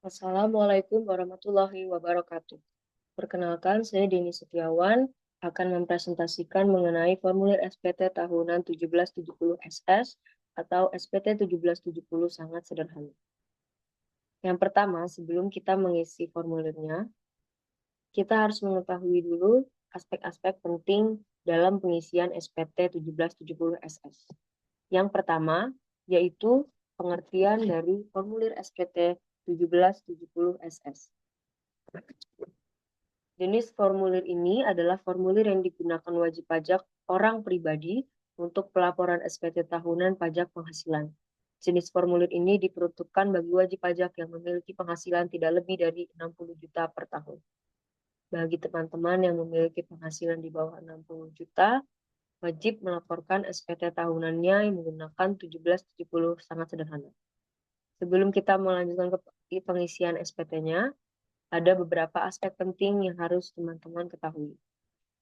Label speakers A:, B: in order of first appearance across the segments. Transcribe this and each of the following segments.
A: Assalamualaikum warahmatullahi wabarakatuh. Perkenalkan, saya Deni Setiawan akan mempresentasikan mengenai formulir SPT tahunan 1770 SS atau SPT 1770 sangat sederhana. Yang pertama, sebelum kita mengisi formulirnya, kita harus mengetahui dulu aspek-aspek penting dalam pengisian SPT 1770 SS. Yang pertama, yaitu pengertian dari formulir SPT 1770 SS. Jenis formulir ini adalah formulir yang digunakan wajib pajak orang pribadi untuk pelaporan SPT tahunan pajak penghasilan. Jenis formulir ini diperuntukkan bagi wajib pajak yang memiliki penghasilan tidak lebih dari 60 juta per tahun. Bagi teman-teman yang memiliki penghasilan di bawah 60 juta, wajib melaporkan SPT tahunannya yang menggunakan 1770 sangat sederhana. Sebelum kita melanjutkan ke pengisian SPT-nya, ada beberapa aspek penting yang harus teman-teman ketahui.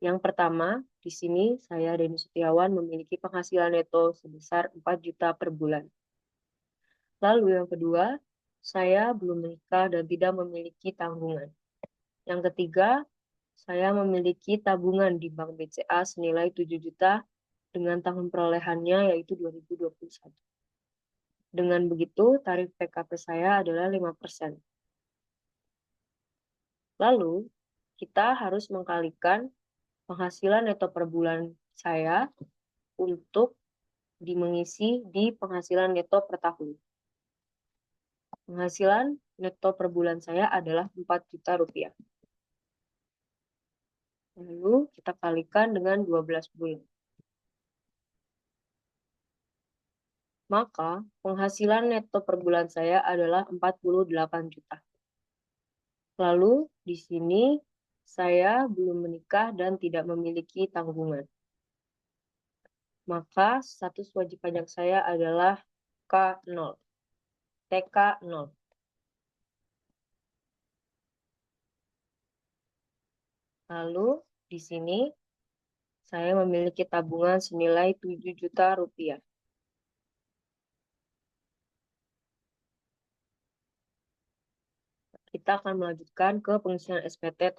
A: Yang pertama, di sini saya Deni Setiawan memiliki penghasilan neto sebesar 4 juta per bulan. Lalu yang kedua, saya belum menikah dan tidak memiliki tanggungan. Yang ketiga, saya memiliki tabungan di Bank BCA senilai 7 juta dengan tahun perolehannya yaitu 2021. Dengan begitu, tarif PKP saya adalah 5%. Lalu, kita harus mengkalikan penghasilan neto per bulan saya untuk mengisi di penghasilan neto per tahun. Penghasilan neto per bulan saya adalah 4 juta rupiah. Lalu kita kalikan dengan 12 bulan. Maka penghasilan neto per bulan saya adalah 48 juta. Lalu di sini saya belum menikah dan tidak memiliki tanggungan. Maka status wajib pajak saya adalah K0. TK0. Lalu di sini saya memiliki tabungan senilai 7 juta rupiah. Kita akan melanjutkan ke pengisian SPT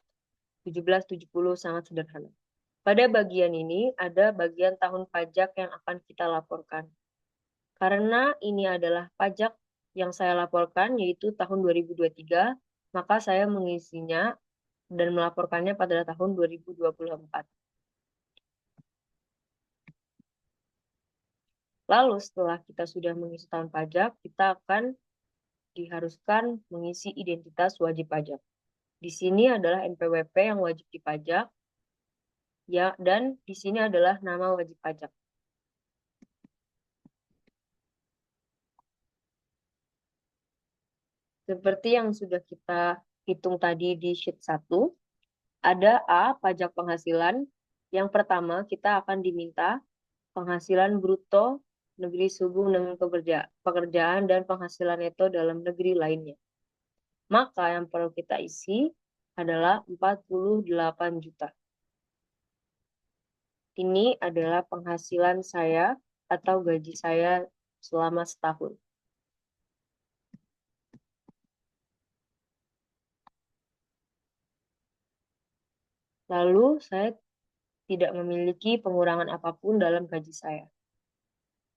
A: 1770 sangat sederhana. Pada bagian ini ada bagian tahun pajak yang akan kita laporkan. Karena ini adalah pajak yang saya laporkan yaitu tahun 2023, maka saya mengisinya dan melaporkannya pada tahun 2024. Lalu setelah kita sudah mengisi tahun pajak, kita akan diharuskan mengisi identitas wajib pajak. Di sini adalah NPWP yang wajib dipajak, ya, dan di sini adalah nama wajib pajak. Seperti yang sudah kita hitung tadi di sheet 1, ada A, pajak penghasilan. Yang pertama, kita akan diminta penghasilan bruto negeri sehubung dengan pekerjaan dan penghasilan neto dalam negeri lainnya. Maka yang perlu kita isi adalah 48 juta. Ini adalah penghasilan saya atau gaji saya selama setahun. Lalu saya tidak memiliki pengurangan apapun dalam gaji saya.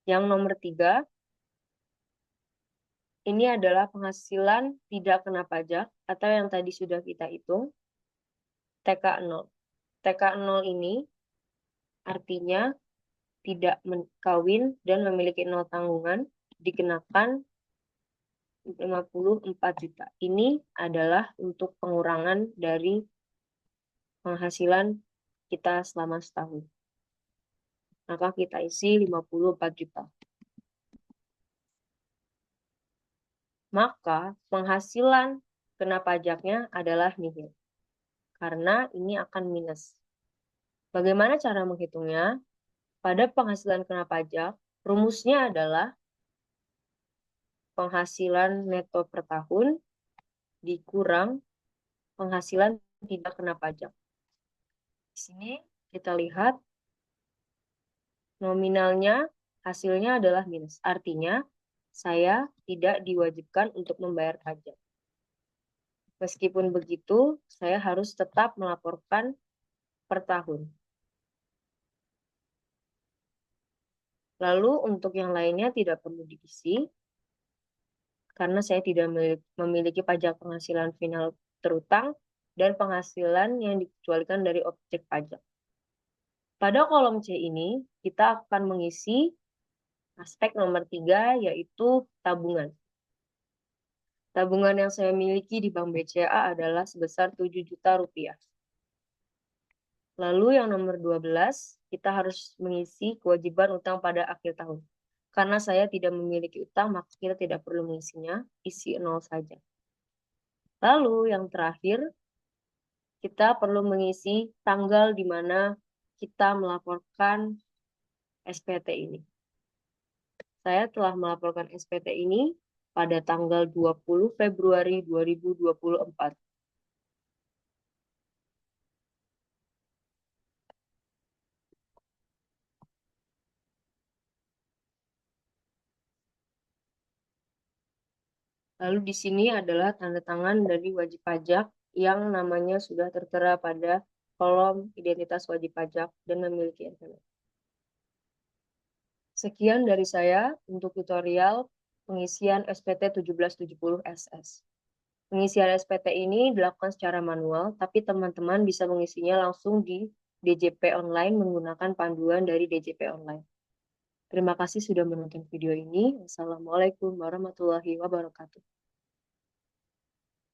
A: Yang nomor 3, ini adalah penghasilan tidak kena pajak atau yang tadi sudah kita hitung, TK0. TK0 ini artinya tidak kawin dan memiliki 0 tanggungan, dikenakan 54 juta. Ini adalah untuk pengurangan dari penghasilan kita selama setahun. Maka kita isi 54 juta. Maka penghasilan kena pajaknya adalah nihil. Karena ini akan minus. Bagaimana cara menghitungnya? Pada penghasilan kena pajak, rumusnya adalah penghasilan neto per tahun dikurang penghasilan tidak kena pajak. Di sini kita lihat nominalnya hasilnya adalah minus. Artinya saya tidak diwajibkan untuk membayar pajak. Meskipun begitu, saya harus tetap melaporkan per tahun. Lalu untuk yang lainnya tidak perlu diisi, karena saya tidak memiliki pajak penghasilan final terutang dan penghasilan yang dikecualikan dari objek pajak. Pada kolom C ini, kita akan mengisi aspek nomor 3, yaitu tabungan. Tabungan yang saya miliki di Bank BCA adalah sebesar 7 juta rupiah. Lalu yang nomor 12, kita harus mengisi kewajiban utang pada akhir tahun. Karena saya tidak memiliki utang, maka kita tidak perlu mengisinya, isi 0 saja. Lalu yang terakhir, kita perlu mengisi tanggal di mana kita melaporkan SPT ini. Saya telah melaporkan SPT ini pada tanggal 20 Februari 2024. Lalu di sini adalah tanda tangan dari wajib pajak yang namanya sudah tertera pada kolom identitas wajib pajak dan memiliki NPWP. Sekian dari saya untuk tutorial pengisian SPT 1770 SS. Pengisian SPT ini dilakukan secara manual, tapi teman-teman bisa mengisinya langsung di DJP online menggunakan panduan dari DJP online. Terima kasih sudah menonton video ini. Wassalamualaikum warahmatullahi wabarakatuh.